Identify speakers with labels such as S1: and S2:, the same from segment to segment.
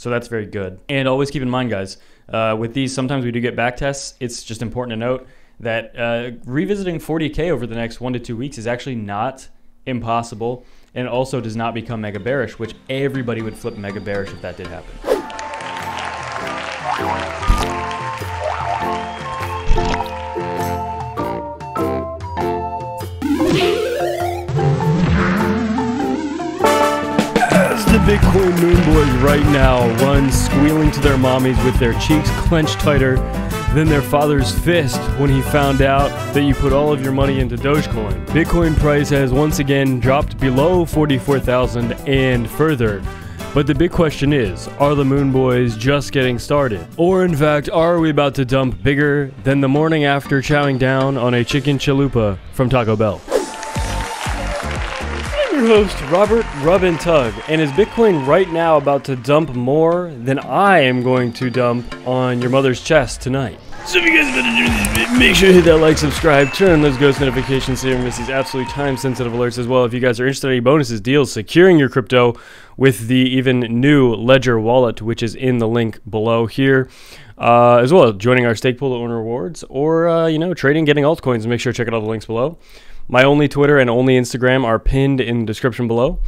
S1: So that's very good. And always keep in mind, guys, with these, sometimes we do get back tests. It's just important to note that revisiting 40K over the next 1 to 2 weeks is actually not impossible, and also does not become mega bearish, which everybody would flip mega bearish if that did happen. As the Bitcoin moon boys right now run squealing to their mommies with their cheeks clenched tighter than their father's fist when he found out that you put all of your money into Dogecoin. Bitcoin price has once again dropped below 44,000 and further. But the big question is, are the moon boys just getting started? Or in fact, are we about to dump bigger than the morning after chowing down on a chicken chalupa from Taco Bell? I'm your host, Robert Rub and Tug, and is Bitcoin right now about to dump more than I am going to dump on your mother's chest tonight? So if you guys are about to do this, make sure to hit that like, subscribe, turn on those ghost notifications so you don't miss these absolutely time-sensitive alerts as well. If you guys are interested in any bonuses, deals, securing your crypto with the even new Ledger wallet, which is in the link below here, as well as joining our stake pool to earn rewards, or, you know, trading, getting altcoins, make sure to check out all the links below. My only Twitter and only Instagram are pinned in the description below.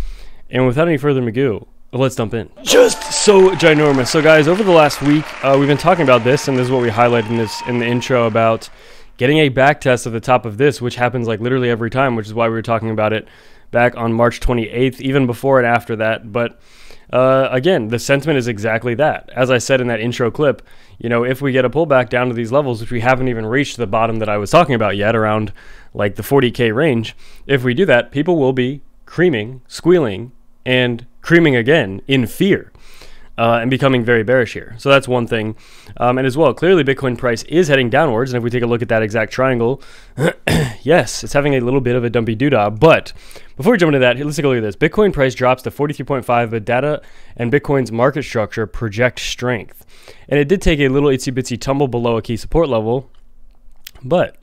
S1: And without any further ado, let's dump in. Just so ginormous. So guys, over the last week, we've been talking about this, and this is what we highlighted in the intro about getting a back test at the top of this, which happens like literally every time, which is why we were talking about it back on March 28th, even before and after that. But again, the sentiment is exactly that. As I said in that intro clip, you know, if we get a pullback down to these levels, which we haven't even reached the bottom that I was talking about yet, around like the 40K range, if we do that, people will be creaming, squealing, and creaming again in fear and becoming very bearish here. So that's one thing. And as well, clearly Bitcoin price is heading downwards. And if we take a look at that exact triangle, yes, it's having a little bit of a dumpy doodah. But before we jump into that, let's take a look at this. Bitcoin price drops to 43.5, but data and Bitcoin's market structure project strength. And it did take a little itsy bitsy tumble below a key support level, but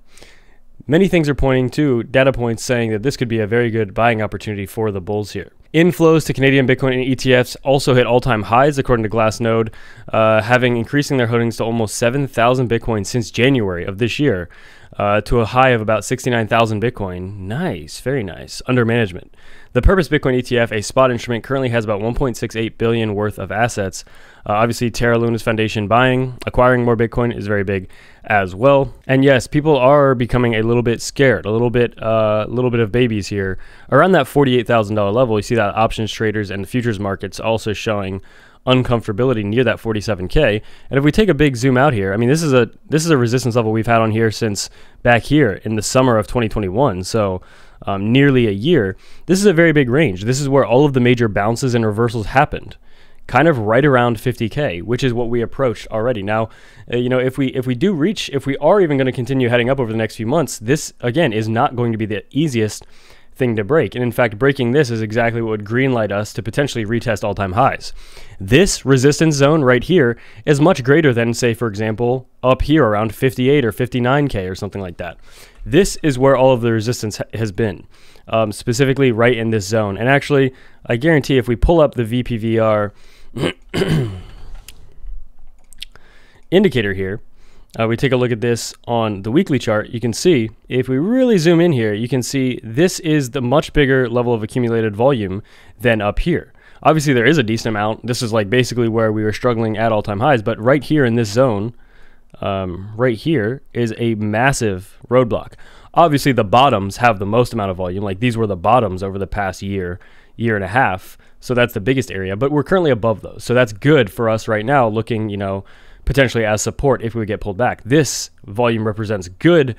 S1: many things are pointing to data points saying that this could be a very good buying opportunity for the bulls here. Inflows to Canadian Bitcoin and ETFs also hit all-time highs, according to Glassnode, having increasing their holdings to almost 7,000 Bitcoin since January of this year, to a high of about 69,000 Bitcoin. Nice, very nice, under management. The Purpose Bitcoin ETF, a spot instrument, currently has about 1.68 billion worth of assets. Obviously, Terra Luna's foundation buying, acquiring more Bitcoin is very big as well. And yes, people are becoming a little bit scared, a little bit of babies here. Around that $48,000 level, you see that options traders and the futures markets also showing uncomfortability near that 47K. And if we take a big zoom out here, I mean, this is a resistance level we've had on here since back here in the summer of 2021. So nearly a year. This is a very big range. This is where all of the major bounces and reversals happened, kind of right around 50K, which is what we approached already. Now, you know, if we are even going to continue heading up over the next few months, this again is not going to be the easiest thing to break. And in fact, breaking this is exactly what would greenlight us to potentially retest all-time highs. This resistance zone right here is much greater than, say, for example, up here around 58 or 59K or something like that. This is where all of the resistance has been, specifically right in this zone. And actually, I guarantee if we pull up the VPVR indicator here, we take a look at this on the weekly chart, you can see, if we really zoom in here, you can see this is the much bigger level of accumulated volume than up here. Obviously, there is a decent amount. This is like basically where we were struggling at all-time highs, but right here in this zone, right here is a massive roadblock. Obviously, the bottoms have the most amount of volume. Like these were the bottoms over the past year and a half. So that's the biggest area, but we're currently above those. So that's good for us right now, looking, you know, potentially as support if we get pulled back. This volume represents good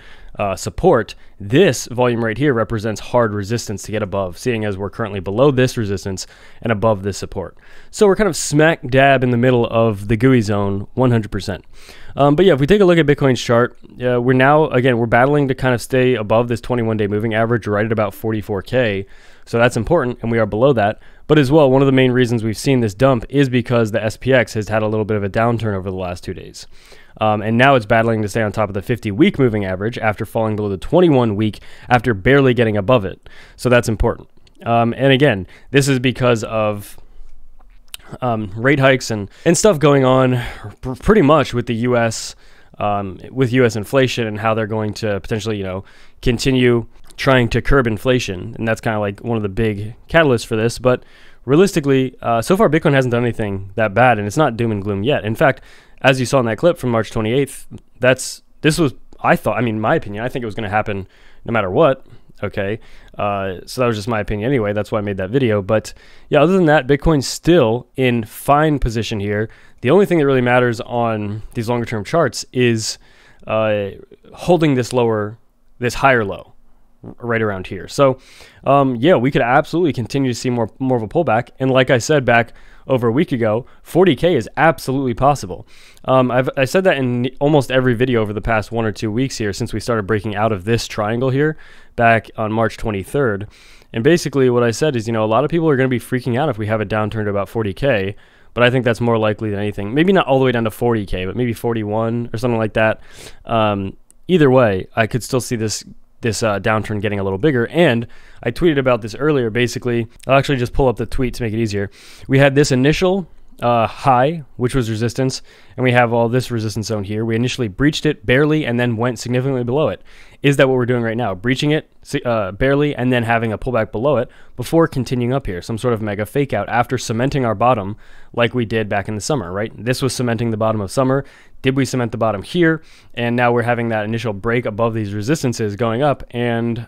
S1: support. This volume right here represents hard resistance to get above, seeing as we're currently below this resistance and above this support. So we're kind of smack dab in the middle of the gooey zone, 100%. But yeah, if we take a look at Bitcoin's chart, we're now, again, we're battling to kind of stay above this 21-day moving average right at about 44K. So that's important, and we are below that. But as well, one of the main reasons we've seen this dump is because the SPX has had a little bit of a downturn over the last 2 days. And now it's battling to stay on top of the 50-week moving average after falling below the 21-week after barely getting above it. So that's important. And again, this is because of rate hikes and stuff going on pretty much with the U.S., with U.S. inflation and how they're going to potentially, you know, continue trying to curb inflation. And that's kind of like one of the big catalysts for this. But realistically, so far Bitcoin hasn't done anything that bad, and it's not doom and gloom yet. In fact, as you saw in that clip from March 28th, my opinion, I think it was going to happen no matter what. Okay, so that was just my opinion anyway. That's why I made that video. But yeah, other than that, Bitcoin's still in fine position here. The only thing that really matters on these longer term charts is holding this higher low right around here. So yeah, we could absolutely continue to see more of a pullback. And like I said back over a week ago, 40K is absolutely possible. I said that in almost every video over the past 1 or 2 weeks here since we started breaking out of this triangle here back on March 23rd. And basically what I said is, you know, a lot of people are going to be freaking out if we have a downturn to about 40K, but I think that's more likely than anything. Maybe not all the way down to 40K, but maybe 41 or something like that. Either way, I could still see this downturn getting a little bigger. And I tweeted about this earlier. Basically, I'll actually just pull up the tweet to make it easier. We had this initial high, which was resistance, and we have all this resistance zone here. We initially breached it barely and then went significantly below it. Is that what we're doing right now? Breaching it barely and then having a pullback below it before continuing up here, some sort of mega fake out after cementing our bottom like we did back in the summer, right? This was cementing the bottom of summer. Did we cement the bottom here? And now we're having that initial break above these resistances going up, and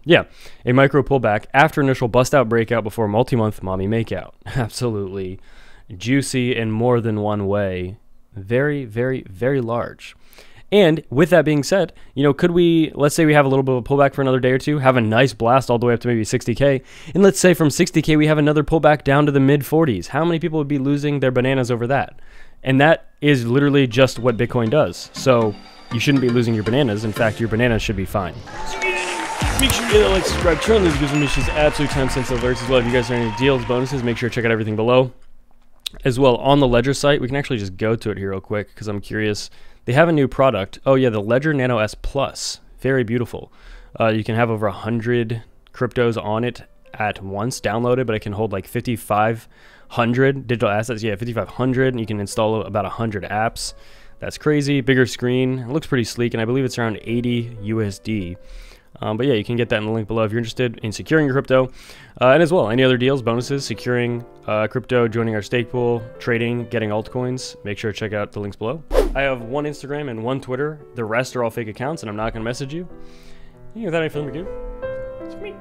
S1: yeah, a micro pullback after initial bust out breakout before multi-month mommy makeout. Absolutely juicy in more than one way. Very, very, very large. And with that being said, you know, could we, let's say we have a little bit of a pullback for another day or two, have a nice blast all the way up to maybe 60K, and let's say from 60K we have another pullback down to the mid 40s. How many people would be losing their bananas over that? And that is literally just what Bitcoin does. So you shouldn't be losing your bananas. In fact, your bananas should be fine. Make sure you hit that like, subscribe, turn on those notifications, absolute time sensitive alerts as well. If you guys are any deals, bonuses, make sure to check out everything below. As well, on the Ledger site, we can actually just go to it here real quick because I'm curious. They have a new product. Oh yeah, the Ledger Nano S Plus. Very beautiful. You can have over 100 cryptos on it at once downloaded, but it can hold like 5,500 digital assets. Yeah, 5,500, and you can install about 100 apps. That's crazy. Bigger screen. It looks pretty sleek, and I believe it's around 80 USD. But yeah, you can get that in the link below if you're interested in securing your crypto. And as well, any other deals, bonuses, securing crypto, joining our stake pool, trading, getting altcoins, make sure to check out the links below. I have one Instagram and one Twitter. The rest are all fake accounts, and I'm not going to message you. Without any further ado, it's me.